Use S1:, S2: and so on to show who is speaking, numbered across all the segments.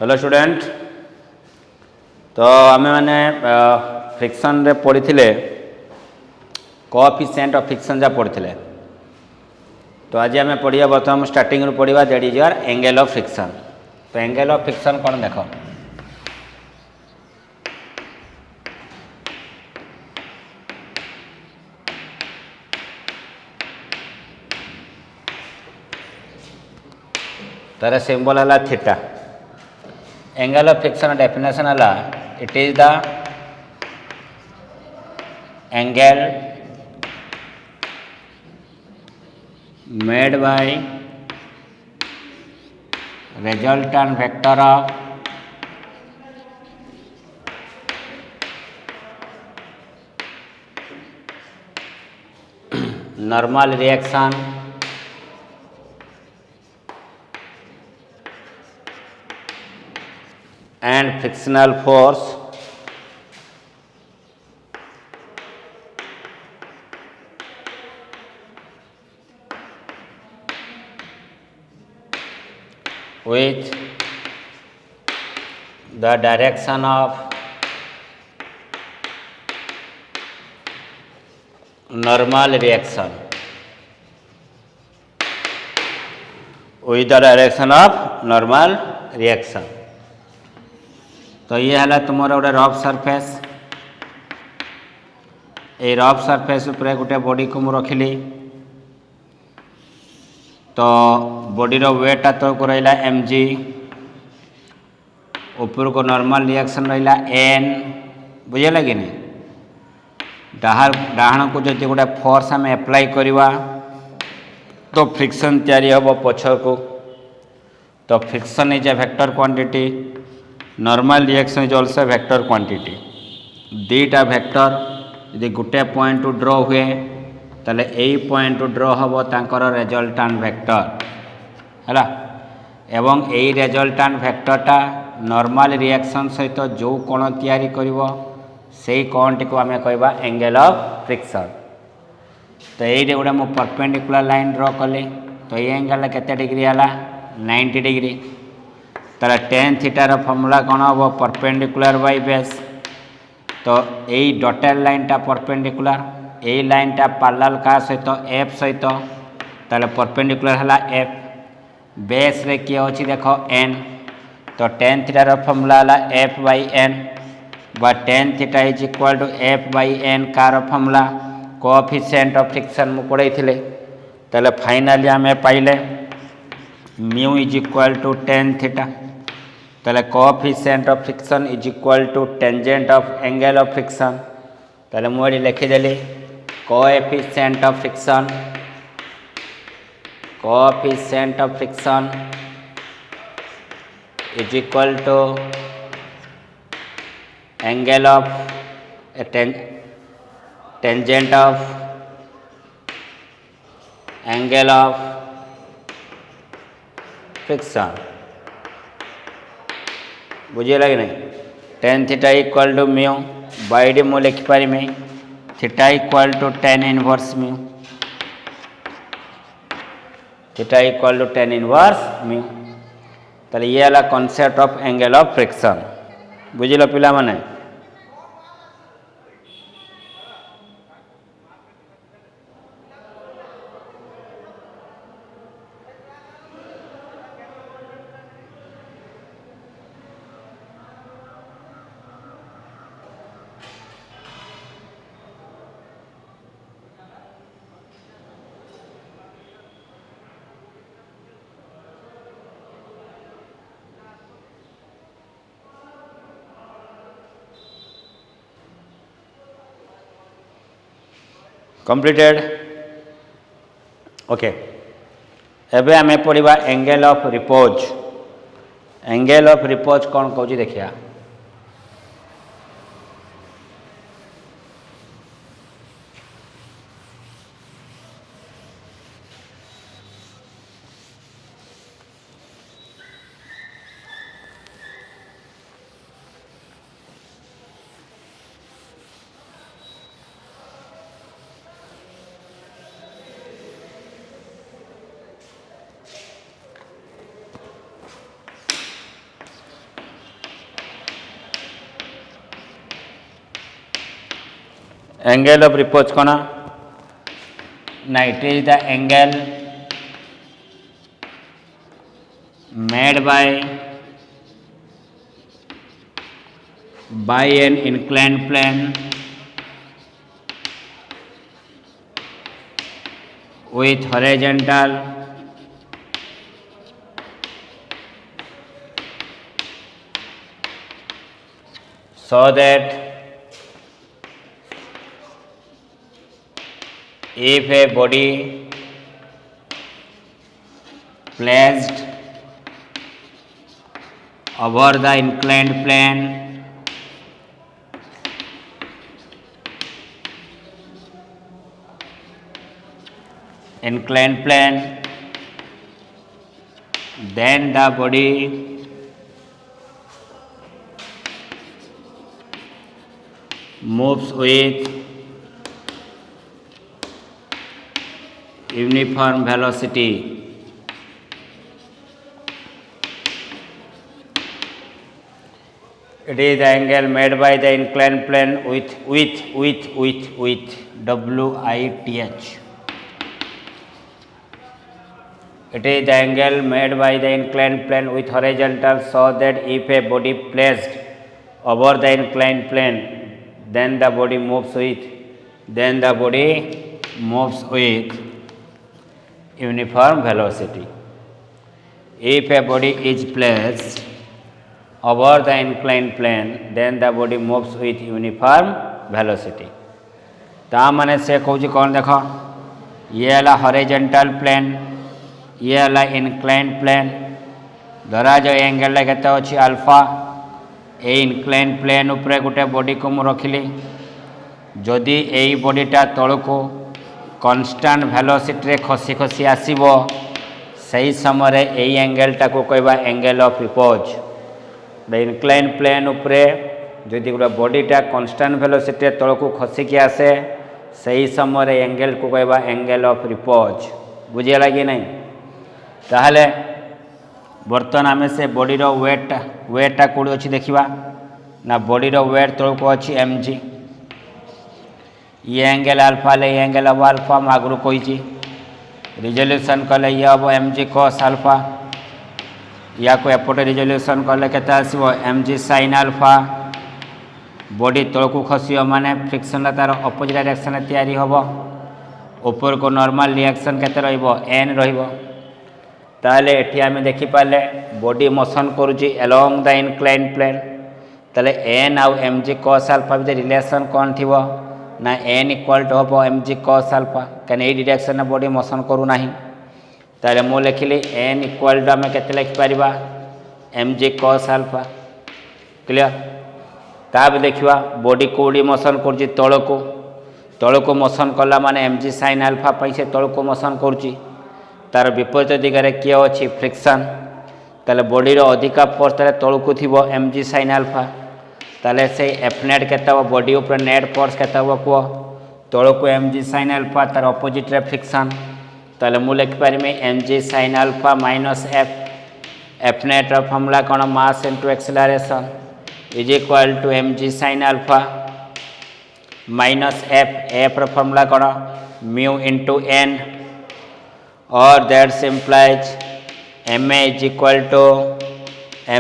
S1: Hello student. तो आम मैंने फ्रिक्शन रे पढ़ी थे कोएफिशिएंट ऑफ फ्रिक्शन जा पढ़ी थे। तो आज आम पढ़िया बर्तमान स्टार्टिंग रू पढ़ा that is your angle of friction. तो एंगल ऑफ फ्रिक्शन कौन देख तार सिंबल है theta. Angle of friction definition है it is the angle made by resultant vector of normal reaction and frictional force with the direction of normal reaction with the direction of normal reaction। तो ये है तुम गोटे rough surface. ये rough surface उपरे गोटे body को मु रखिली। तो बॉडी रो वेटा तो को रहा mg, ऊपर को नॉर्मल रिएक्शन रहा n। बुझेगा कि नहीं? डाहाण को जो गोटे फोर्स आम एप्लाई करवा तो फ्रिक्शन तैयारी हम पछर को। तो friction is a vector quantity, normal reaction is also vector quantity. दीटा वेक्टर यदि गोटे पॉइंट टू ड्रॉ हुए ताले यही पॉइंट टू ड्रॉ हम तांकर रेजल्टांट वेक्टर है। एवं यही रेजल्टांट वेक्टरटा नॉर्मल रिएक्शन सहित जो कोण तैयारी करिवो सेही कोणटी को आम कहवा एंगल ऑफ फ्रिक्शन। तो ये गोटे मु परपेंडिकुलर लाइन ड्रॉ कली। तो ये एंगल केते डिग्री है? 90 डिग्री। तार टेन थीटार फॉर्मूला कौन हम? Perpendicular by base. तो यही डॉटेड लाइनटा परपेंडिकुलर, यही लाइनटा पैरेलल का सहित एफ सहित ताले परपेंडिकुलर है एफ। बेस रे किए अच्छी देख एन। तो टेन थीटार फॉर्मूला है एफ बाई एन बा tan theta is equal to F by N कार formula coefficient of friction mu पढ़ाई ताले फाइनली आम पाइले mu is equal to tan theta. ताले coefficient of friction is equal to tangent of angle of friction. ताले मुझे लिखिदेली coefficient of friction is equal to angle of tangent of angle of friction. बुझे लगे नहीं? Tan theta equal to mu by डी मु लिखिपारि theta equal to tan inverse mu. Theta equal to tan inverse mu. तो ये है concept of angle of friction. बुझिल पिला माने? कंप्लीटेड। ओके, एबे आम पढ़ा angle of repose. Angle of repose कौन कौच देखिया। एंगल ऑफ रिपोज कौन ना it is the angle made by an inclined plane with horizontal so that if a body placed over the inclined plane then the body moves with uniform velocity. It is the angle made by the inclined plane with WITH. It is the angle made by the inclined plane with horizontal so that if a body placed over the inclined plane then the body moves with uniform velocity. If a body is placed over the inclined plane then the body moves with uniform velocity. ता माने से कहूँ कौन देख ये है horizontal plane ये है इनक्लाइंड प्लेन धरा जो एंगल केते अच्छी अल्फा ए इनक्लाइंड प्लेन उपरे गोटे बॉडी को मु रखिली जदि यही बॉडीटा तलको कॉन्स्टेंट वेलोसिटी रे खसी खसी आसीबो सही समय रे एई एंगलटा को कहबा angle of repose the inclined plane उपरे जदि गोटे बॉडीटा कॉन्स्टेंट वेलोसिटी रे तलको खसिकी आसे सही समय रे एंगल को कहबा एंगल ऑफ रिपोज बुझियला कि नहीं ताहले बर्तमान आम से बॉडी रो वेटा कौड़ी अच्छी देखा ना बॉडी रो वेट तौक अच्छी mg ये एंगल अल्फा ले ये एंगल हम अल्फा आगु कही रिजोल्यूशन कले ये हम mg cos अल्फा या को एपटे रिजोल्यूशन कले केते आसीबो mg sin अल्फा बॉडी तौक खसियो माने फ्रिक्शन तार अपोजिट डायरेक्शन तैयारी होबो ऊपर को नॉर्मल रिएक्शन केते रहइबो n रहइबो ताले एठी आमे देखि पाले बॉडी मोशन करूची अलोंग द इनक्लाइंड प्लेन ताले n आउ mg cos alpha with relation कोन थिबो ना n इक्वल टू होबो mg cos अल्फा कने ए डायरेक्शन में बॉडी मोशन करू नाही ताले मो लिखिली n इक्वल टू आमे केते लिख परिबा mg cos अल्फा क्लियर ताब देखिबा बॉडी कोडी मोशन करची तळको मोशन कला माने mg sin अल्फा पैसे तळको मोशन करची तार विपरीत दिगरे किए अच्छी फ्रिक्शन ताले बॉडी रो अधिका फोर्स ताले तळको थिबो mg sin अल्फा ताले से एफ नेट केता हो बॉडी ऊपर नेट फोर्स केता हो को तळको mg sin अल्फा तार अपोजिट रे फ्रिक्शन ताले मु लिख पारिमे mg sin alpha minus F net रो फॉर्मूला कोन mass into acceleration is equal to mg sin alpha minus F रो फॉर्मूला कोन mu into n or that implies ma is equal to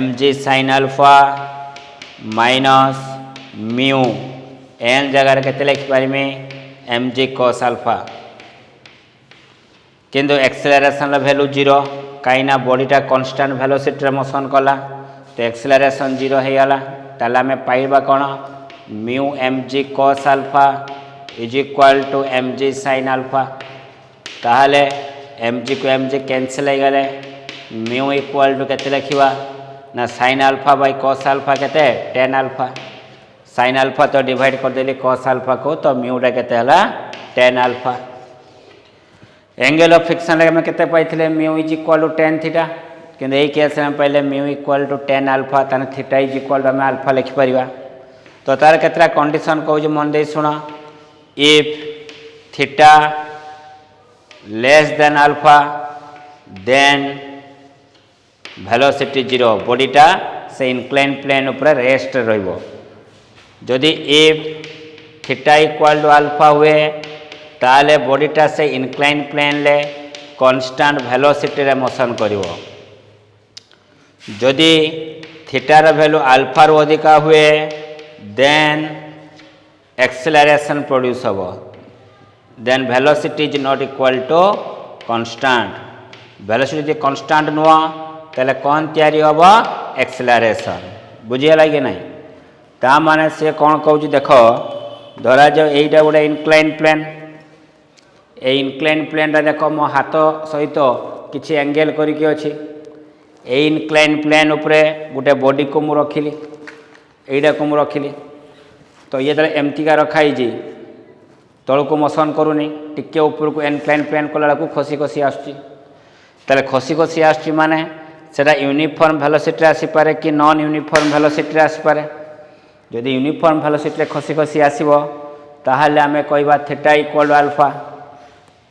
S1: mg sin alpha minus mu n जगह केते लिख पारिमे mg cos alpha किंतु acceleration value 0 कहीं बॉडीटा constant velocity रे मोशन कला तो एक्सेलरेशन 0 हो गला ताला में पाइबा कोन mu mg cos alpha is equal to mg sin alpha ताहले mg को mg कैंसिल हो गले म्यू इक्वल टू केते लिखिबा ना sin alpha by cos alpha केते tan अल्फा sin अल्फा तो डिवाइड कर देली cos अल्फा को तो म्यू रे केते हला tan alpha angle of friction में केते पाइथिले mu is equal to tan theta किंतु एई केस में पहले mu equal to tan alpha तने थीटा इज इक्वल टू हम अल्फा लिखि परिबा तो तार केतरा कंडीशन कहू जे मन दे सुना if theta less than alpha then velocity 0 बॉडीटा से इनक्लाइन प्लेन ऊपर रेस्ट रहिबो जदि if theta equal to alpha हुए ताले बॉडीटा से इनक्लाइन प्लेन ले कांस्टेंट वेलोसिटी रे मोशन करिवो जदि थीटार वैल्यू अल्फार अधिका हुए देन एक्सेलरेशन प्रोड्यूस हम then velocity is not equal to constant velocity constant नुह तेल कौन तैयारी हम एक्सेलरेशन बुझीगला कि नहीं ता माने से कौन कहूँ देख धरा जाओ यहीटा गोटे इनक्लाइन प्लेन ए इनक्लाइन प्लेनटा देख मो हाथ सहित किसी एंगल करके अच्छी ए इनक्लाइन प्लेन उपरे गोटे बॉडी को मु रखिली एटा को मु रखिली तो ये तरह एमतीका रखाई तल को मोशन करूनी टिके ऊपर को इनक्लाइन प्लेन कला को खसी खसी आसुची ताले खसी खसी आसुची माने सेटा यूनिफॉर्म वेलोसिटी आसीपारे कि नॉन यूनिफॉर्म वेलोसिटी आसीपारे जदि यूनिफॉर्म वेलोसिटी खसी खसी आसीबो ताहाले आमे कहबा थीटा इक्वल टू अल्फा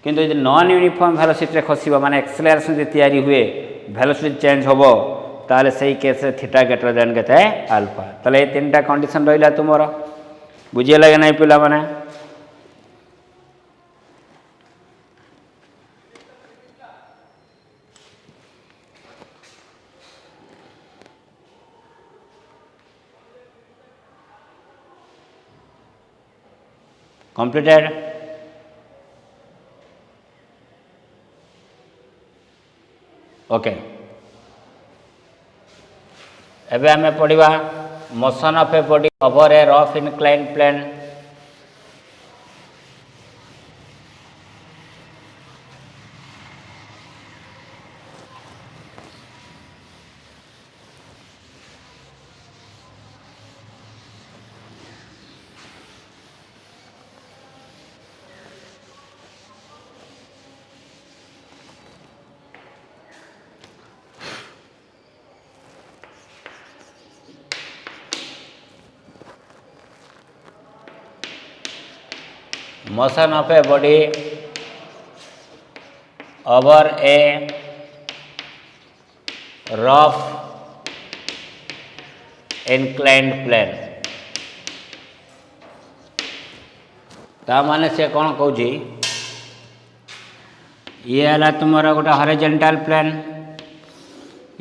S1: किंतु यदि नॉन यूनिफॉर्म वेलोसिटी खसिबो माने एक्सेलरेशन जे तैयारी हुए वेलोसिटी चेंज होबो ताहले सही केस रे थीटा ग्रेटर देन केते अल्फा ताहले ए तीनटा कंडीशन रहिला तुमरो बुझिए लागे नहीं पिला माने कंप्लीटेड ओके एबे हमें पढ़िबा motion of a body over a rough incline plane motion of a body over a rough inclined plane ता माने से कौन कहूँ ये है तुम गोटे हॉरिजॉन्टल प्लेन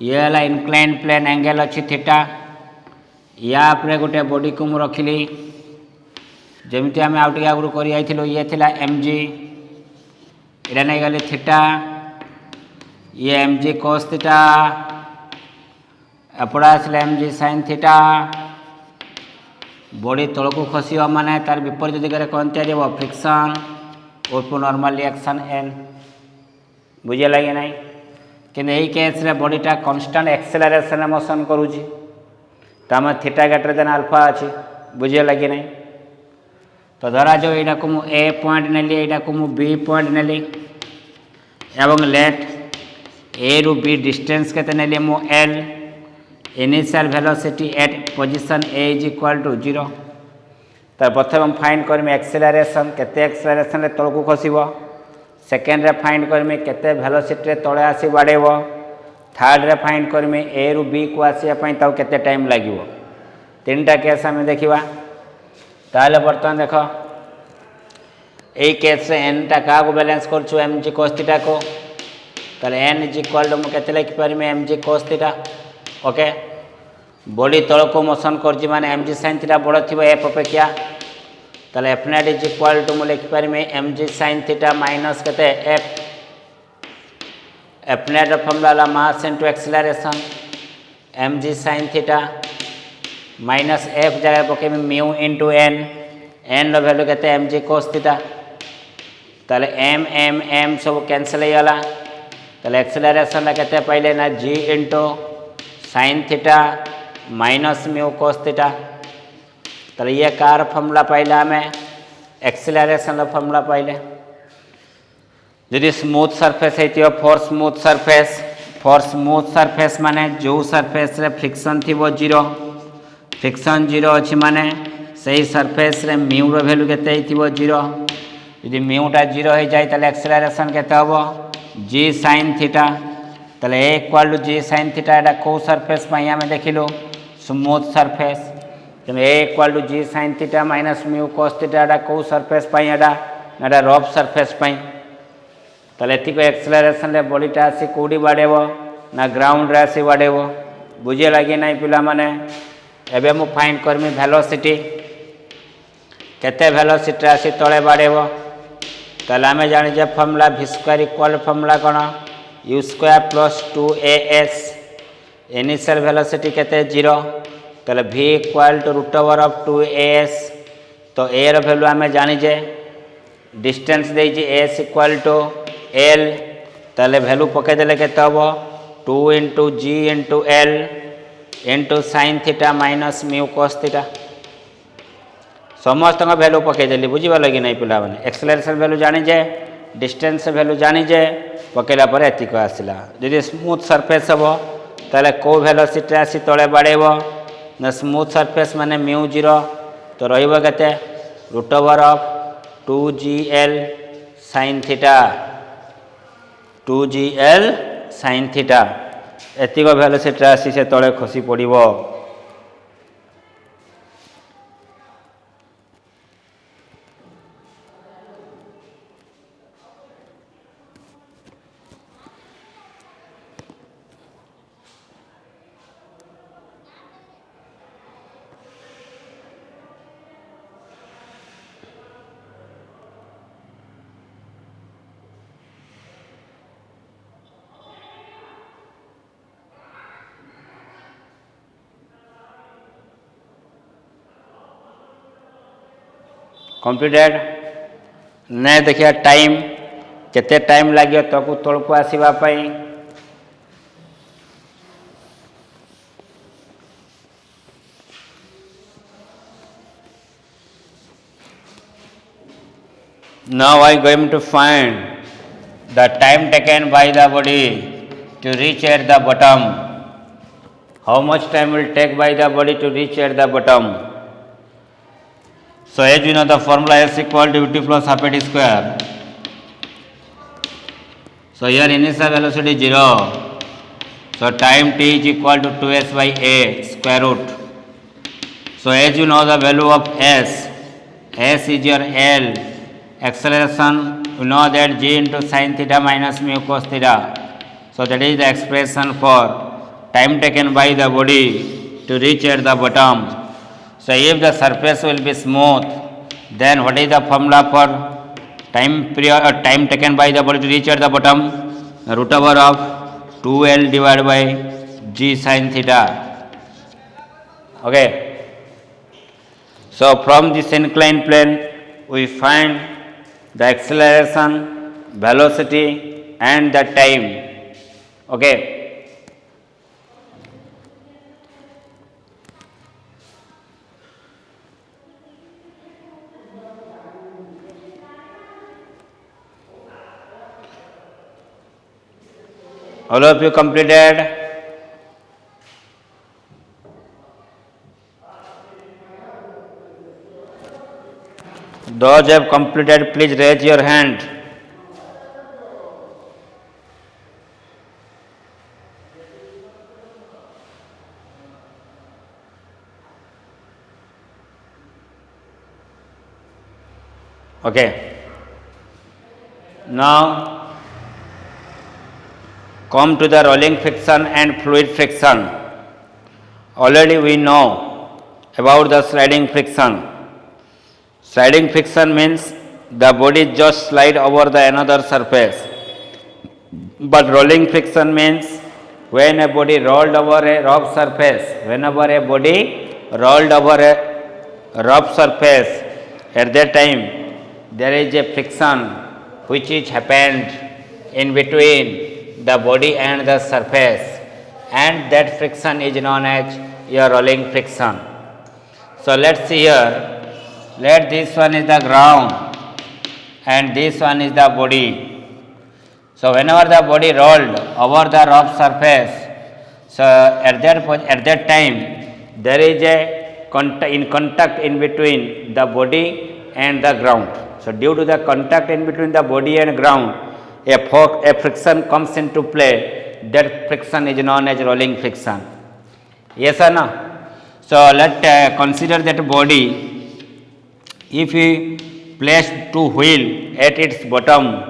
S1: ये है इनक्लाइन प्लेन एंगल अच्छी थीटा या पर गोटे बॉडी को मु रखिली जमीती आम आउ टे आगुरी कर ये थिला mg इटा नहीं गली थीटा ये mg cos थीटा एपड़ा आसले mg sin थीटा बॉडी तल को खसी माने तार विपरीत दिगरे कौन तैयारी हम फ्रिक्शन और नॉर्मल रिएक्शन n बुझे लगे ना कि यही केस रे बॉडीटा कांस्टेंट एक्सेलरेशन मोशन करुँची तो थीटा ग्रेटर देन अल्फा अच्छी बुझे लगे ना तो धरा जो यहाँ को मु ए पॉइंट नेली यहाँ को मु बी पॉइंट नेली एवं लेट ए रु बी डिस्टेंस के नेली मु एल initial velocity at position A is equal to 0 तो प्रथम फाइंड करमी एक्सेलरेशन केते एक्सेलरेशन रे तल को खसिबो सेकेंड रे फाइंड करमी केते वेलोसिटी रे तळे आसी बाडेबो थर्ड रे फाइंड करमी ए रु बी को आसीया पई ताऊ केते टाइम लागिवो तीनटा केस हम देखिबा ताले बर्तमान देख यही केस रे एन टा क्या बैलेंस करछु एम जी cos थीटा को ताले एन इज इक्वल टू मुझे लिखि पारि M G cos theta okay body तल को मोशन कर माने एम जी sin थीटा बड़ थी एफ अपेक्षा ताले F net is equal to मुझे लिखि पारि M G sin theta minus केते F net formula mass into acceleration M G sin theta minus F जगह पके म्यू इंटू एन वैल्यू के एम जी cos थीटा ताले एम एम एम सब cancel होगा ताले एक्सेलरेशन के पहले ना G into sin theta minus mu cos theta ताले ये कार फॉर्मूला पाइले आम एक्सेलरेशन फॉर्मूला पाइले जदि स्मूथ सरफेस है फॉर स्मूथ सरफेस माने जो सरफेस रे फ्रिक्शन थी 0 फ्रिक्शन 0 अच्छी माने सही सरफेस रे म्यू रो वैल्यू केते हिथिबो 0 यदि म्यूटा 0 हो जाए ताले एक्सेलरेशन केते हबो g sin थीटा ताले a equal to g sin theta एटा को सरफेस पई हमें देखिलो smooth surface a equal to G sine theta minus mu cos theta एटा कौ सरफेस पाई एटा एटा रफ सरफेस पाई ताले एतिको एक्सेलरेशन रे बॉडीटा आसी कोडी बाडेबो ना ग्राउंड रे आसी बाडेबो बुझे लागी नाही पिला माने एबे मु फाइंड करमी वेलोसिटी केते वेलोसिटी आसी तळे बाडेबो ताले आमे जानि जे formula v square equal formula कोन u square plus 2as initial velocity केते 0 ताले v equal to root over of 2as तो a रो वैल्यू आमे जानि जे डिस्टेंस दे जे s इक्वल टू l ताले वैल्यू पके देले केते हबो 2 * g * l * sin theta minus mu cos theta समस्त वैल्यू पके देली बुझिबा लगी नहीं पिला माने एक्सेलरेशन वैल्यू जानि जे डिस्टेंस वैल्यू जानि जे पकेला पर एतिक आसिला जदि स्मूथ सरफेस हबो ताले को वेलोसिटी आसी तळे बाडेबो ना स्मूथ सरफेस माने म्यू 0 तो रहिबो केते root over of 2gl sin theta 2gl sin theta एतिक वेलोसिटी आसी से तळे खसी पड़िबो कंप्लीटेड ने देखिए टाइम केते टाइम लगे तक तल को आसवा Now I going to find the time taken by the body to reach at the bottom. How much time will take by the body to reach at the bottom? So as you know, the formula is equal to ut plus half a square. So here initial velocity 0. So time t is equal to 2s by a square root. So as you know the value of s is your L. Acceleration, you know that g into sin theta minus mu cos theta. So that is the expression for time taken by the body to reach at the bottom. So if the surface will be smooth, then what is the formula for time period or time taken by the body to reach at the bottom? Root over of 2L divided by g sin theta. Okay. So from this inclined plane we find the acceleration, velocity and the time. Okay. All of you completed? Those who have completed, please raise your hand. Okay. Now come to the rolling friction and fluid friction. Already we know about the sliding friction. Sliding friction means the body just slide over the another surface. But rolling friction means when a body rolled over a rough surface, whenever a body rolled over a rough surface, at that time there is a friction which is happened in between the body and the surface, and that friction is known as your rolling friction. So let's see here. Let this one is the ground and this one is the body. So whenever the body rolled over the rough surface, so at that time there is a contact in between the body and the ground. So due to the contact in between the body and ground, a friction comes into play. That friction is known as rolling friction. Yes or no? So let consider that body. If we place two wheel at its bottom,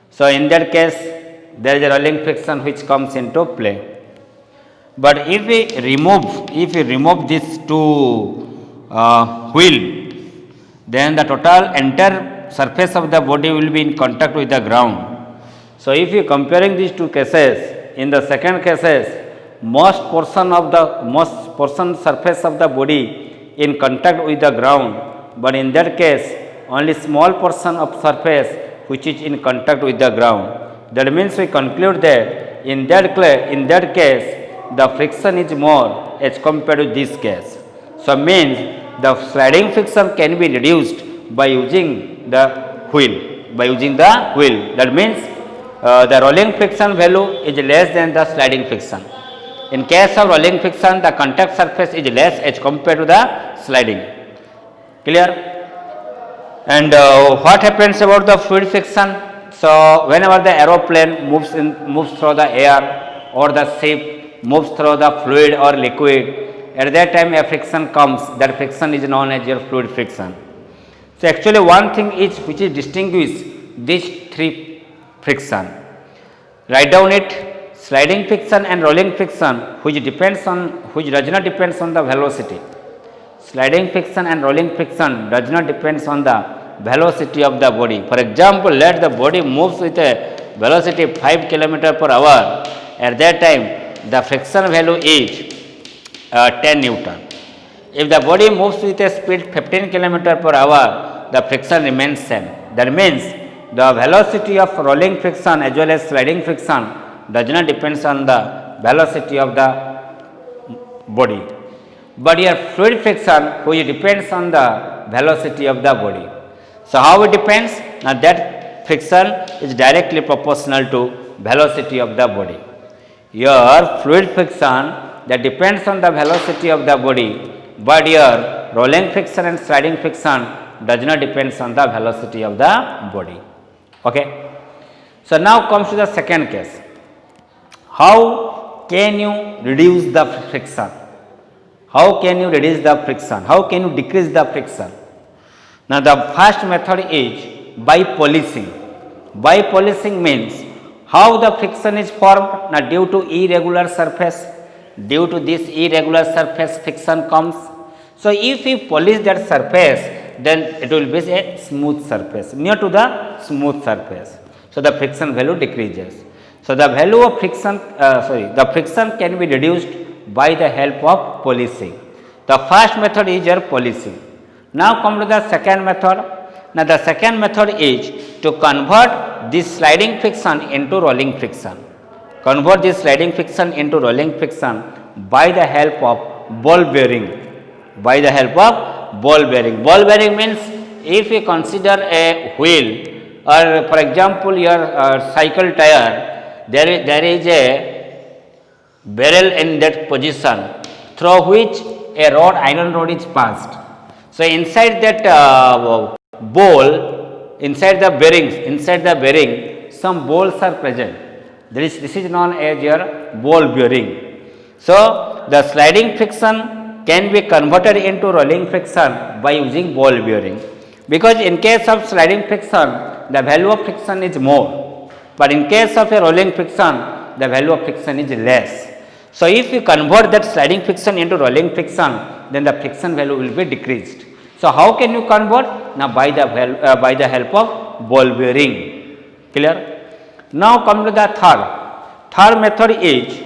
S1: so in that case there is a rolling friction which comes into play. But if we remove these two wheel, then the total entire surface of the body will be in contact with the ground. So if you comparing these two cases, in the second cases, most portion surface of the body in contact with the ground, but in that case only small portion of surface which is in contact with the ground. That means we conclude that in that case the friction is more as compared to this case. So means the sliding friction can be reduced by using the wheel. That means the rolling friction value is less than the sliding friction. In case of rolling friction, the contact surface is less as compared to the sliding. Clear? And what happens about the fluid friction? So whenever the aeroplane moves through the air, or the ship moves through the fluid or liquid, at that time a friction comes. That friction is known as your fluid friction. So actually one thing is which is distinguish these three friction. Write down it. Sliding friction and rolling friction, which does not depends on the velocity. Sliding friction and rolling friction does not depends on the velocity of the body. For example, let the body moves with a velocity 5 km per hour. At that time, the friction value is 10 Newton. If the body moves with a speed 15 km per hour, the friction remains same. That means the velocity of rolling friction as well as sliding friction does not depends on the velocity of the body. But your fluid friction which depends on the velocity of the body. So how it depends? Now that friction is directly proportional to velocity of the body. Your fluid friction that depends on the velocity of the body, but your rolling friction and sliding friction does not depends on the velocity of the body. Okay. So now comes to the second case. How can you reduce the friction? How can you reduce the friction? How can you decrease the friction? Now the first method is by polishing. By polishing means how the friction is formed. Now due to irregular surface, due to this irregular surface friction comes. So if we polish that surface, then it will be a smooth surface, near to the smooth surface. So the friction value decreases. So the value of friction, the friction can be reduced by the help of polishing. The first method is your polishing. Now come to the second method. Now the second method is to convert this sliding friction into rolling friction. Convert this sliding friction into rolling friction by the help of ball bearing. By the help of ball bearing. Ball bearing means if you consider a wheel, or for example your cycle tire, there is a barrel in that position through which a iron rod is passed. So inside that ball, inside the bearing, some balls are present. This is known as your ball bearing. So the sliding friction can be converted into rolling friction by using ball bearing. Because in case of sliding friction, the value of friction is more. But in case of a rolling friction, the value of friction is less. So if you convert that sliding friction into rolling friction, then the friction value will be decreased. So how can you convert? Now by the help of ball bearing. Clear? Now come to the third method is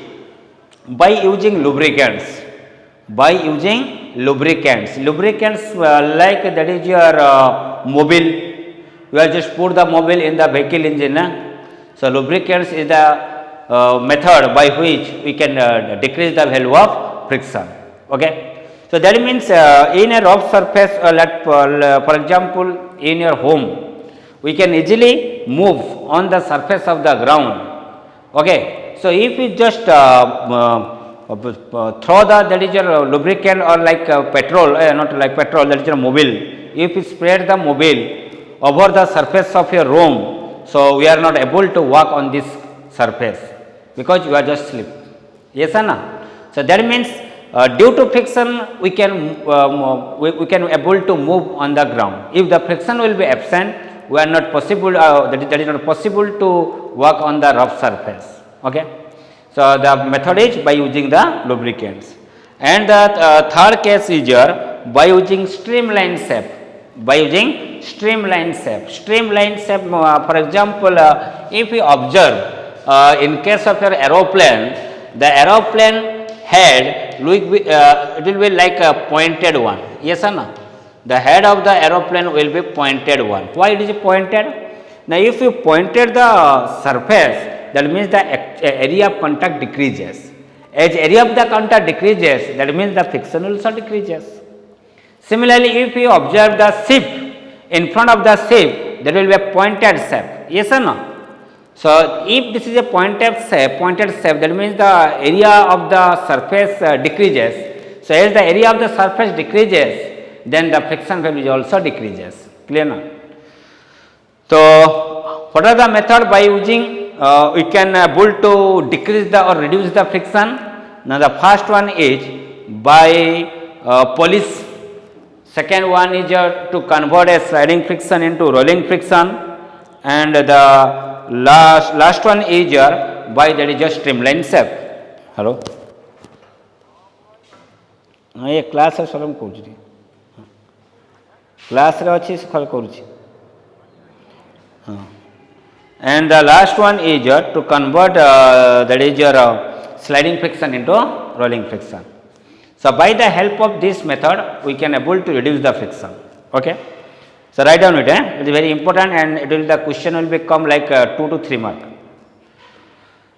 S1: by using lubricants. By using lubricants like that is your mobile. You have just put the mobile in the vehicle engine. So lubricants is the method by which we can decrease the value of friction. Okay. So that means in a rough surface, for example, in your home, we can easily move on the surface of the ground. Okay. So if we just throw that is your lubricant or like petrol, not like petrol, that is your mobile. If you spread the mobile over the surface of your room, so we are not able to walk on this surface because you are just slip. Yes or no? So that means due to friction we can able to move on the ground. If the friction will be absent, we are not possible that is not possible to work on the rough surface. Okay, so the method is by using the lubricants. And the third case is here by using streamline shape. By using streamline shape, for example, if you observe in case of your aeroplane, the aeroplane head it will be like a pointed one. Yes or no? The head of the aeroplane will be pointed one. Why it is pointed? Now if you pointed the surface, that means the area of contact decreases. As area of the contact decreases, that means the friction also decreases. Similarly, if you observe the ship, in front of the ship there will be a pointed shape. Yes or no? So if this is a pointed shape, that means the area of the surface decreases. So as the area of the surface decreases, then the friction value also decreases. Clear now? So what are the method by using we can able to decrease the or reduce the friction? Now the first one is by polish. Second one is to convert a sliding friction into rolling friction, and the last one is by that is just streamline shape. Hello, ये class रे सलम कहूँ class रे अच्छी सकाल करूँ. And the last one is to convert that is your sliding friction into rolling friction. So by the help of this method we can able to reduce the friction. Okay, so write down it. It is very important, and it will the question will become like 2 to 3 mark.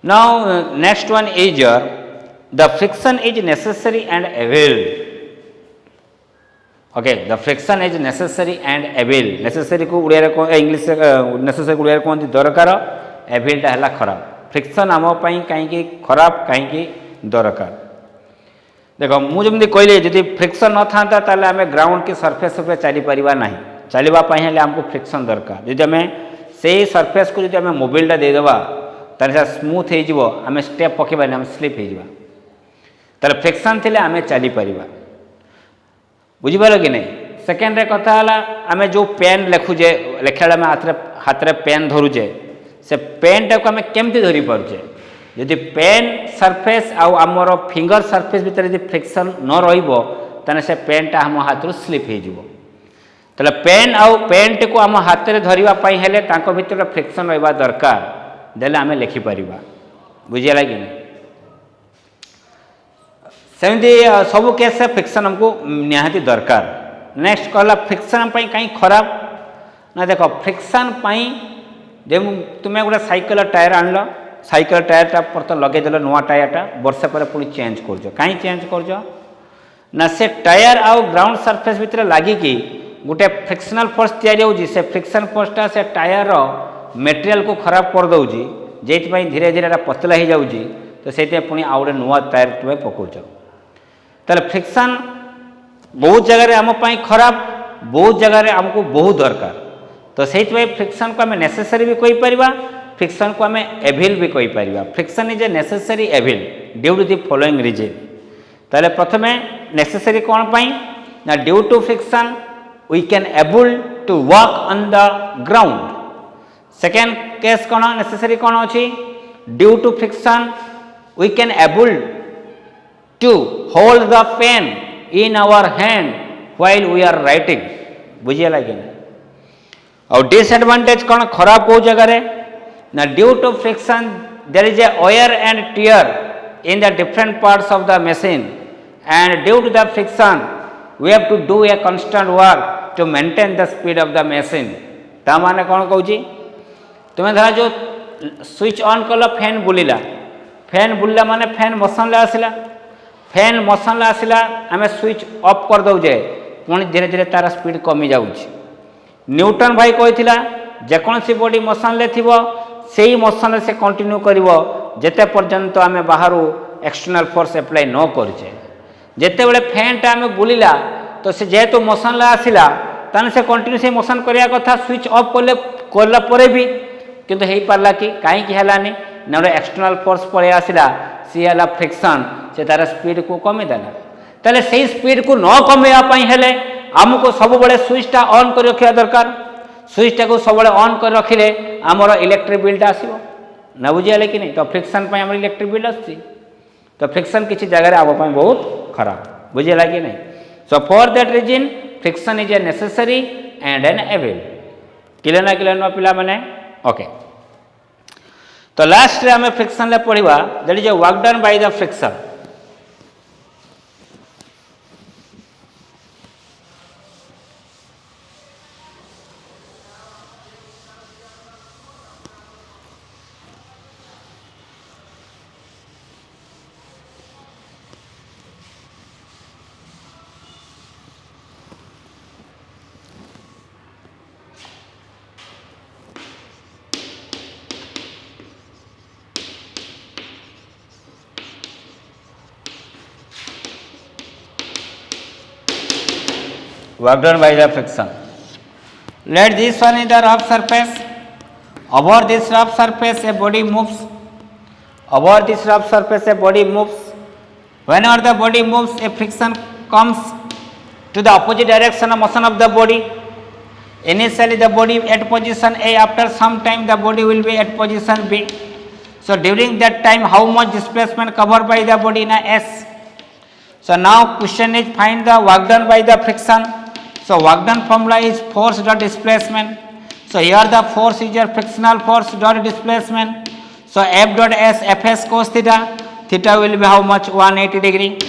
S1: Now next one is the friction is necessary and availed. Okay, the friction is necessary and availed. Necessary को उड़िया को English necessary को उड़िया को दरकार, availed टा हला खराब. friction आम पाई कहीं की खराब कहीं की दरकार. देखो मुझे जमी कहले जदि फ्रिक्शन न था ताले आम ग्राउंड की सरफेस पे चली पारिबा नहीं. चलवाई हेल्ले आमको फ्रिक्शन दरकार. जदि आम से सरफेस को जदि आम मोबिलटा देदेबा ताले स्मूथ हो आम स्टेप पकेबानी आम स्लीप हो ताले फ्रिक्शन थिले आम चली पारिबा. बुझिपार कि नहीं? सेकेंड रे कथा हला आम जो पेन लेखुचे लेखा आम हाथ रे पेन धरुचे से पेन टा को आम केमती धरी पारुचे. यदि पेन सरफेस आमर फिंगर सरफेस भितर यदि फ्रिक्शन न रहिबो ताने से पेन टा हम हाथ रो स्लिप हो जिवो. ताले पेन पेन टी को आम हाथ रे धरिबा पई हेले तांको भितर फ्रिक्शन रहबा दरकार. देले आम लेखि परिबा. बुझिया कि नहीं? सेमती सब केस फ्रिक्शन हमको निहाती दरकार. नेक्स्ट कहला फ्रिक्शन पई कहीं खराब ना. देखो फ्रिक्शन पई जे तुमे गोटे साइकिल टायर आनलो, साइकिल टायरटा प्रथम लगेदेल नुआ टायरटा वर्षे पर पुणी चेंज कर कहीं चेंज कर ना से टायर आउ ग्राउंड सरफेस भितर लगिकी गोटे फ्रिक्शनल फोर्स तैयारी होउची. से फ्रिक्शन फोर्सटा से टायर मटेरियल को खराब कर दउची, जेइथि धीरे धीरे पतला हो जाउची. तो से पुणी आउ गोटे नुआ टायर तुम पकाउछ. ताले फ्रिक्शन बहुत जगह आम खराब, बहुत जगह आमको बहुत दरकार. तो से फ्रिक्शन को आम नेसेसरी भी कहीपर, फ्रिक्शन को आम एविल भी कहीपर. Friction is a necessary evil due to the following reason. ताले प्रथमे नेसेसरी कौन पाई ना due to friction we can able to work on the ground. Second case कौन नेसेसरी कौन अच्छी due to friction we can able to hold the pen in our hand while we are writing. बुझीगला कि और disadvantage कौन खराब कौ जगह ना due to friction there is A wear and tear in the different parts of the machine, and due to the friction we have to do a constant work to maintain the speed of the machine. ता माने कौन कहूँ तुम्हें धरा जो switch on कल fan बुलिला, fan बुलिला माने fan motion ले आसला, फैन मोशन ले आसला आम स्विच ऑफ कर दौजे पुणी धीरे धीरे तार स्पीड कमी जाऊँगी. न्यूटन भाई कही जेकोसी बॉडी मोशन ले थी से ही मोशन से कंटिन्यू कर जिते पर्यंत आम बाहर एक्सटर्नल फोर्स एप्लाई न करे. जिते बड़े फैनटा आम बुलिला तो से जेहेतु मोशन ला आसला ताने से कंटिन्यू से मोशन करने कथा स्विच ऑफ कला भी किंतु हो पारा कि कहीं हेलानी ना एक्सटर्नल फोर्स पलि आसला सी है फ्रिक्शन से तार स्पीड को कमीदेला. ताले से स्पीड को न कमेवाई हेले आमको सब बड़े स्विचटा ऑन कर रखा दरकार स्विचटा को सब ऑन कर रखिले आमर इलेक्ट्रिक बिलटा आसो ना बुझीगले कि नहीं तो फ्रिक्शन आम इलेक्ट्रिक बिल आसी तो फ्रिक्शन किसी जगह आम बहुत खराब बुझीगला कि नहीं so for that reason friction is a necessary and an evil clear ना क्लियर ना पिला माने ओके तो लास्ट रे हमें फ्रिक्शन ले पढ़िबा that is work done by the friction work done by the friction. Let this one is the rough surface. Over this rough surface a body moves. Over this rough surface a body moves. Whenever the body moves, a friction comes to the opposite direction of motion of the body. Initially the body at position A, after some time the body will be at position B. So during that time how much displacement covered by the body in a S. So now question is find the work done by the friction. So work done formula is force dot displacement. So here the force is your frictional force dot displacement. So F dot S Fs cos theta. Theta will be how much 180 degree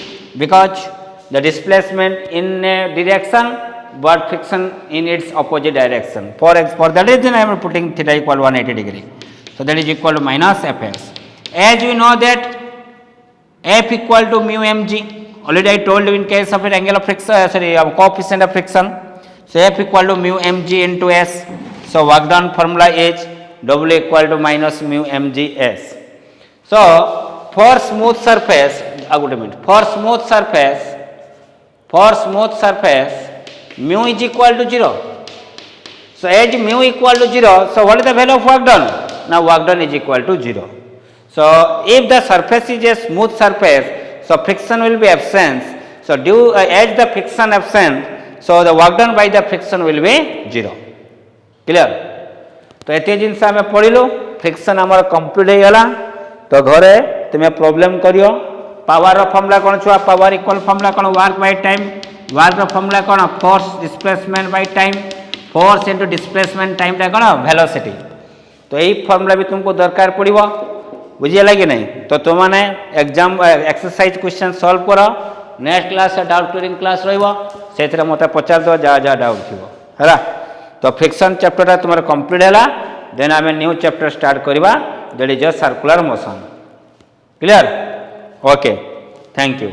S1: because the displacement in a direction but friction in its opposite direction. For that reason I am putting theta equal 180 degree. So that is equal to minus Fs. As we know that F equal to mu mg. Already I told you in case of an angle of friction, coefficient of friction. So F equal to mu mg into S. So work done formula is W equal to minus mu mg S. So for smooth surface, for smooth surface, mu is equal to 0. So as mu equal to 0, so what is the value of work done? Now work done is equal to 0. So if the surface is a smooth surface, so friction will be absent. So due as the friction absent, so the work done by the friction will be 0. Clear? तो ये जिनस आम पढ़लु friction आम complete हो गला तो घरे तुम्हें problem करियो पावर फॉर्मूला कौन छुआ पावर इक्वल फॉर्मूला कौन work by time work formula कौन force displacement by time force into displacement time टा कौन वेलोसिटी तो यही फॉर्मूला भी तुमको दरकार पड़ो बुझीगला कि नहीं तो तुमने एग्जाम एक्सरसाइज क्वेश्चन सॉल्व कर next class doubt clearing class रही मत पचार दो जहाँ जहाँ डाउट थी है तो फ्रिक्शन चैप्टर तुम कंप्लीट है देन आम न्यू चैप्टर स्टार्ट करवा that is a circular motion clear okay thank you.